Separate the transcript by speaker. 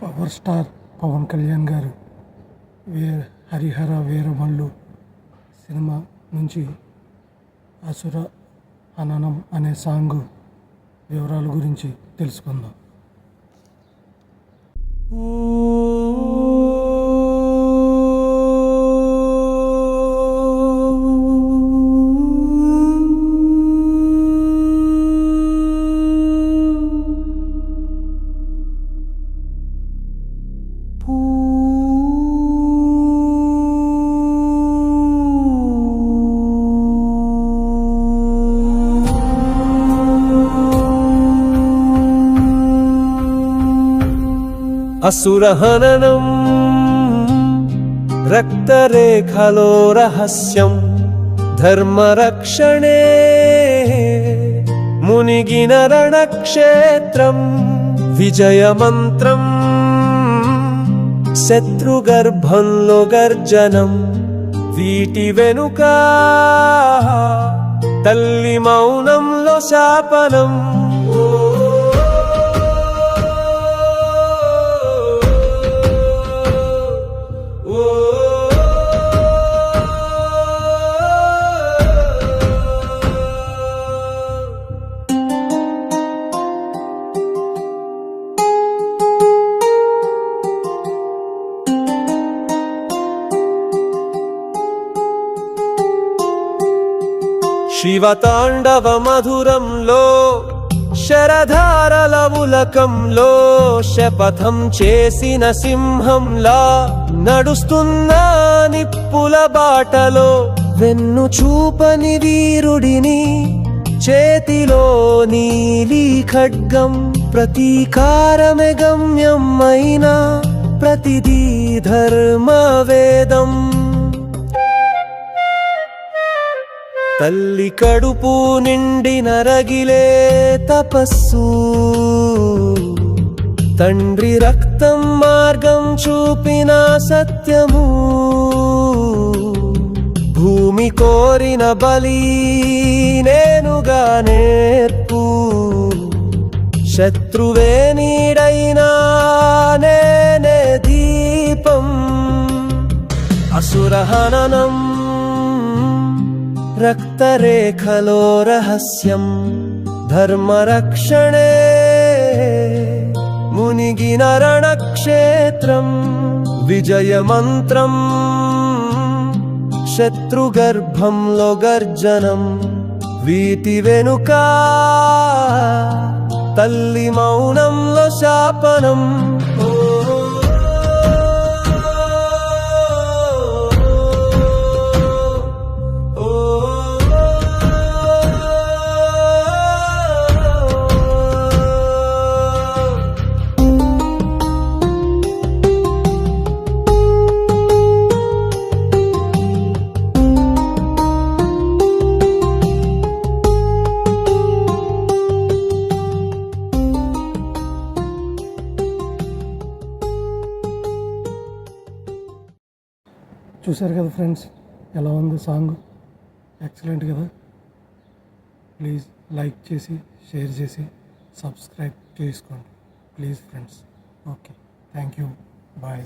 Speaker 1: Power star Pawan Kalyan గారు Harihara Veeramallu cinema నుంచి అసుర హననం అనే సాంగ్ వివరాల గురించి తెలుసుకుందాం.
Speaker 2: అసురహననం రక్తరేఖలో రహస్యం ధర్మరక్షణే మునిగిన రణక్షేత్రం విజయమంత్రం శత్రుగర్భంలో గర్జనం వీటి వెనుక తల్లి మౌనంలో శాపనం. శివతాండవ మధురంలో శరధారల ఉలకంలో శపథం చేసిన సింహంలా నడుస్తున్న నిప్పుల బాటలో వెన్ను చూపని వీరుడిని చేతిలో నీలి ఖడ్గం ప్రతీకారమే గమ్యం అయినా ప్రతిదీ ధర్మవేదం. తల్లి కడుపు నిండిన రగిలే తపస్సు తండ్రి రక్తం మార్గం చూపిన సత్యము భూమి కోరిన బలి నేనుగా నేర్పు శత్రువే నీడైనా నేనే దీపం. అసురహననం రక్తరేఖలో రహస్యం ధర్మరక్షణే మునిగిన రణక్షేత్రం విజయమంత్రం శత్రుగర్భంలో గర్జనం వీటి వెనుక తల్లి మౌనంలో శాపనం.
Speaker 1: చూశారు కదా ఫ్రెండ్స్, ఎలా ఉంది సాంగ్? ఎక్సలెంట్ కదా. ప్లీజ్ లైక్ చేసి షేర్ చేసి సబ్స్క్రైబ్ చేసుకోండి please friends. Okay, thank you, bye.